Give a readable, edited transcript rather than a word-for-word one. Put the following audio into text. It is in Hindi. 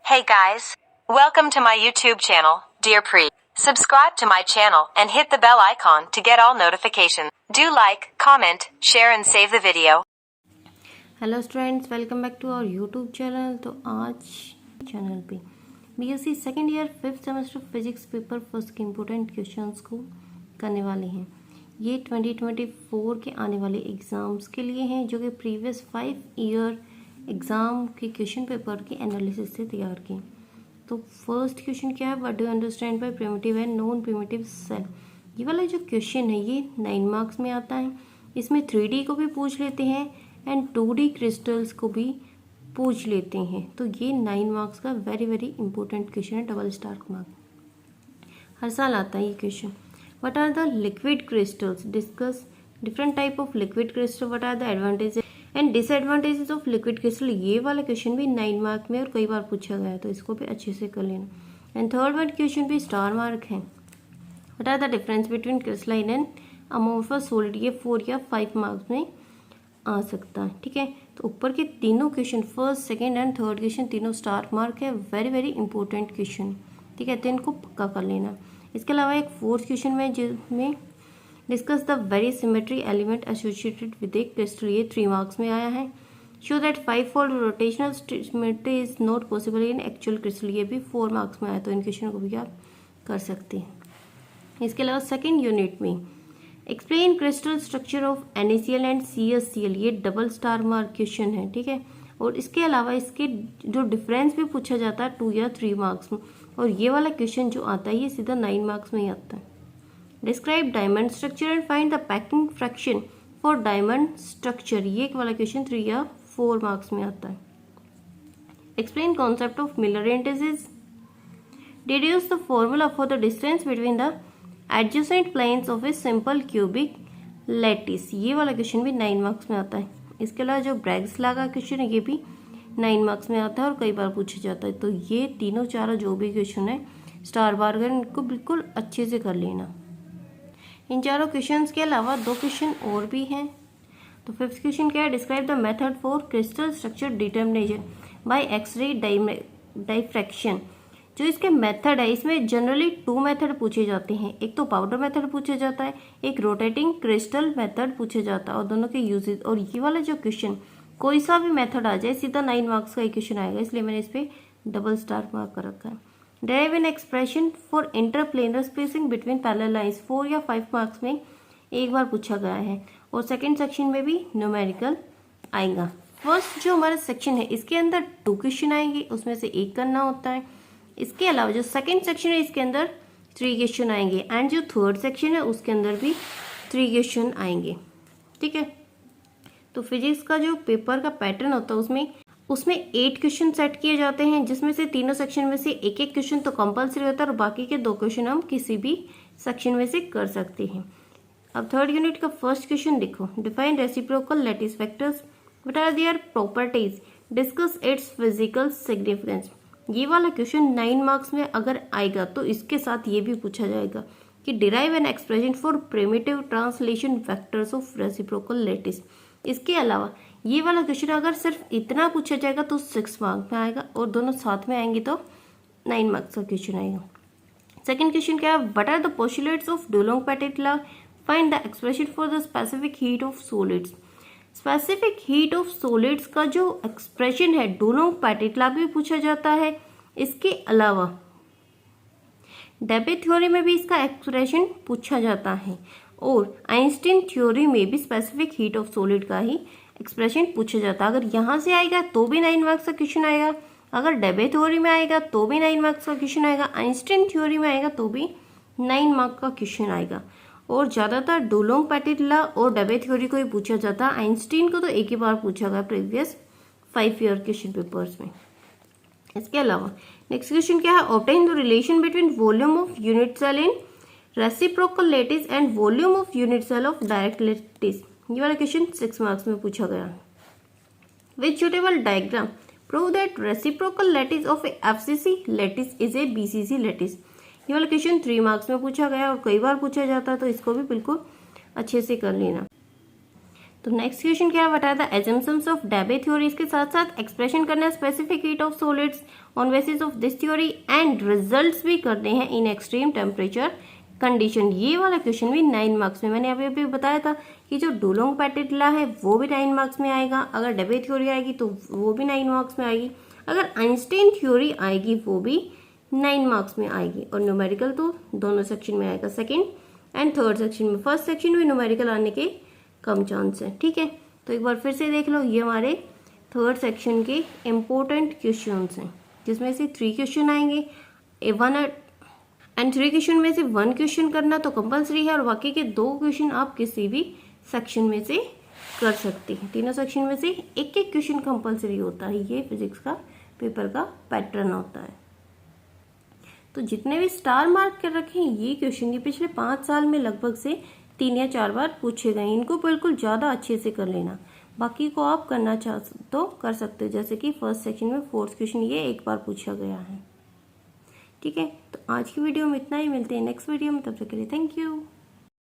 Hey guys, welcome to my YouTube channel, Dear Pre. Subscribe to my channel and hit the bell icon to get all notifications. Do like, comment, share and save the video. Hello students, welcome back to our YouTube channel. तो आज चैनल पे BSc second year 5th semester physics paper first के इम्पोर्टेंट क्वेश्चंस को करने वाले हैं। ये 2024 के आने वाले एग्ज़ाम्स के लिए हैं, जो कि प्रीवियस 5 ईयर एग्ज़ाम के क्वेश्चन पेपर के एनालिसिस से तैयार किए। तो फर्स्ट क्वेश्चन क्या है, what do you understand by primitive and non primitive cell. ये वाला जो क्वेश्चन है ये 9 मार्क्स में आता है। इसमें 3D को भी पूछ लेते हैं एंड 2D क्रिस्टल्स को भी पूछ लेते हैं। तो ये 9 मार्क्स का वेरी वेरी इंपॉर्टेंट क्वेश्चन है, डबल स्टार मार्क। हर साल आता है ये question. What are the liquid crystals, discuss different type of liquid crystal, what are the advantages and disadvantages of liquid crystal. ये वाला क्वेश्चन भी 9 मार्क में और कई बार पूछा गया है, तो इसको भी अच्छे से कर लेना। एंड थर्ड वन क्वेश्चन भी स्टार मार्क है। What are the difference between crystalline and amorphous solid. ये 4 या 5 मार्क्स में आ सकता है, ठीक है। तो ऊपर के तीनों question, first second and third question, तीनों स्टार मार्क है, वेरी वेरी इंपॉर्टेंट क्वेश्चन, ठीक है। तो इनको पक्का कर लेना। इसके अलावा एक फोर्थ क्वेश्चन में जिसमें discuss the very symmetry element associated with A crystal, ये 3 मार्क्स में आया है। Show that 5-fold rotational symmetry is not possible in actual crystal, ये भी 4 मार्क्स में आया। तो इन क्वेश्चन को भी आप कर सकते हैं। इसके अलावा सेकेंड यूनिट में explain crystal structure of NaCl and CsCl, ये डबल स्टार मार्क क्वेश्चन है, ठीक है। और इसके अलावा इसके जो डिफरेंस भी पूछा जाता है 2 या 3 मार्क्स में, और ये वाला क्वेश्चन जो आता है ये सीधा 9 मार्क्स में ही आता है। Describe diamond structure and find the packing fraction for diamond structure, ये वाला क्वेश्चन 3 या 4 मार्क्स में आता है। Explain concept of Miller indices, deduce the formula for the distance between the adjacent planes of a simple cubic lattice, ये वाला क्वेश्चन भी 9 मार्क्स में आता है। इसके अलावा जो ब्रैग्स लॉ का क्वेश्चन है ये भी 9 मार्क्स में आता है और कई बार पूछा जाता है। तो ये तीनों चारों जो भी क्वेश्चन है स्टार बार्गर, इनको बिल्कुल अच्छे से कर लेना। इन चारों क्वेश्चंस के अलावा 2 क्वेश्चन और भी हैं। तो फिफ्थ क्वेश्चन क्या है, describe the method for crystal structure determination by X-ray diffraction. जो इसके मेथड है, इसमें जनरली 2 मेथड पूछे जाते हैं। एक तो पाउडर मेथड पूछा जाता है, एक रोटेटिंग क्रिस्टल मेथड पूछा जाता है, और दोनों के यूजेस। और ये वाला जो क्वेश्चन कोई सा भी मेथड आ जाए सीधा 9 मार्क्स का एक क्वेश्चन आएगा, इसलिए मैंने इस पर डबल स्टार मार्क कर रखा है। Derive an expression for interplanar spacing between parallel lines, 4 या 5 मार्क्स में एक बार पूछा गया है, और सेकेंड सेक्शन में भी न्यूमेरिकल आएगा। फर्स्ट जो हमारा सेक्शन है इसके अंदर 2 क्वेश्चन आएंगे, उसमें से एक करना होता है। इसके अलावा जो सेकंड सेक्शन है इसके अंदर 3 क्वेश्चन आएंगे, एंड जो थर्ड सेक्शन है उसके अंदर भी 3 क्वेश्चन आएंगे, ठीक है। तो फिजिक्स का जो पेपर का पैटर्न होता है उसमें 8 क्वेश्चन सेट किए जाते हैं, जिसमें से तीनों सेक्शन में से एक एक क्वेश्चन तो कंपलसरी होता है, और बाकी के 2 क्वेश्चन हम किसी भी सेक्शन में से कर सकते हैं। अब थर्ड यूनिट का फर्स्ट क्वेश्चन देखो, define reciprocal lattice vectors, what are their properties, discuss its physical significance. ये वाला क्वेश्चन 9 मार्क्स में अगर आएगा तो इसके साथ ये भी पूछा जाएगा कि derive an expression for primitive translation vectors of reciprocal lattice. इसके अलावा ये वाला क्वेश्चन अगर सिर्फ इतना पूछा जाएगा तो 6 मार्क्स में आएगा, और दोनों साथ में आएंगे तो 9 मार्क्स का क्वेश्चन आएगा। सेकेंड क्वेश्चन क्या है, what are the postulates of Dulong Petit law, find the expression for the specific heat of solids. Specific heat of solids का जो एक्सप्रेशन है डुलोंग-पेटिट लॉ भी पूछा जाता है। इसके अलावा डेबे थ्योरी में भी इसका एक्सप्रेशन पूछा जाता है, और आइंस्टीन थ्योरी में भी स्पेसिफिक हीट ऑफ सॉलिड का ही एक्सप्रेशन पूछा जाता है। अगर यहाँ से आएगा तो भी 9 मार्क्स का क्वेश्चन आएगा, अगर डेबे थ्योरी में आएगा तो भी 9 मार्क्स का क्वेश्चन आएगा, आइंस्टीन थ्योरी में आएगा तो भी 9 मार्क्स का क्वेश्चन आएगा। और ज़्यादातर डुलोंग-पेटिट लॉ और डेबे थ्योरी को ही पूछा जाता है। आइंस्टीन को तो एक ही बार पूछा गया प्रीवियस 5 ईयर क्वेश्चन पेपर्स में। इसके अलावा नेक्स्ट क्वेश्चन क्या है, obtain the relation between volume of unit cell in reciprocal lattice and volume of unit cell of direct lattice. ये वाला क्वेश्चन 6 मार्क्स में पूछा गया। Which suitable diagram prove that reciprocal lattice of a FCC lattice is a BCC lattice. ये वाला क्वेश्चन 3 मार्क्स में पूछा गया और कई बार पूछा जाता है, तो इसको भी बिल्कुल अच्छे से कर लेना। तो नेक्स्ट क्वेश्चन क्या बताया था, एजम्पशंस ऑफ डेबे थ्योरी, इसके साथ साथ एक्सप्रेशन करना है specific heat of solids on basis of this theory and results भी करने हैं इन एक्सट्रीम टेम्परेचर कंडीशन। ये वाला क्वेश्चन भी 9 मार्क्स में, मैंने अभी बताया था कि जो डुलोंग पैटिला है वो भी 9 मार्क्स में आएगा, अगर डेबे थ्योरी आएगी तो वो भी 9 मार्क्स में आएगी, अगर आइंस्टाइन थ्योरी आएगी वो भी 9 मार्क्स में आएगी, और न्यूमेरिकल तो दोनों सेक्शन में आएगा, सेकेंड एंड थर्ड सेक्शन में। फर्स्ट सेक्शन में न्यूमेरिकल आने के कम चांस है, ठीक है। तो एक बार फिर से देख लो, ये हमारे थर्ड सेक्शन के इम्पोर्टेंट क्वेश्चंस हैं, जिसमें से 3 क्वेश्चन आएंगे, 1 एंड 3 क्वेश्चन में से 1 क्वेश्चन करना तो कंपलसरी है, और बाकी के 2 क्वेश्चन आप किसी भी सेक्शन में से कर सकते हैं। तीनों सेक्शन में से एक एक क्वेश्चन कंपलसरी होता है, ये फिजिक्स का पेपर का पैटर्न होता है। तो जितने भी स्टार मार्क कर रखे हैं ये क्वेश्चन, ये पिछले 5 साल में लगभग से 3 या 4 बार पूछे गए, इनको बिल्कुल ज़्यादा अच्छे से कर लेना। बाकी को आप करना चाह तो कर सकते हो, जैसे कि फर्स्ट सेक्शन में 4th क्वेश्चन ये एक बार पूछा गया है, ठीक है। तो आज की वीडियो में इतना ही, मिलते हैं नेक्स्ट वीडियो में, तब तक के लिए थैंक यू।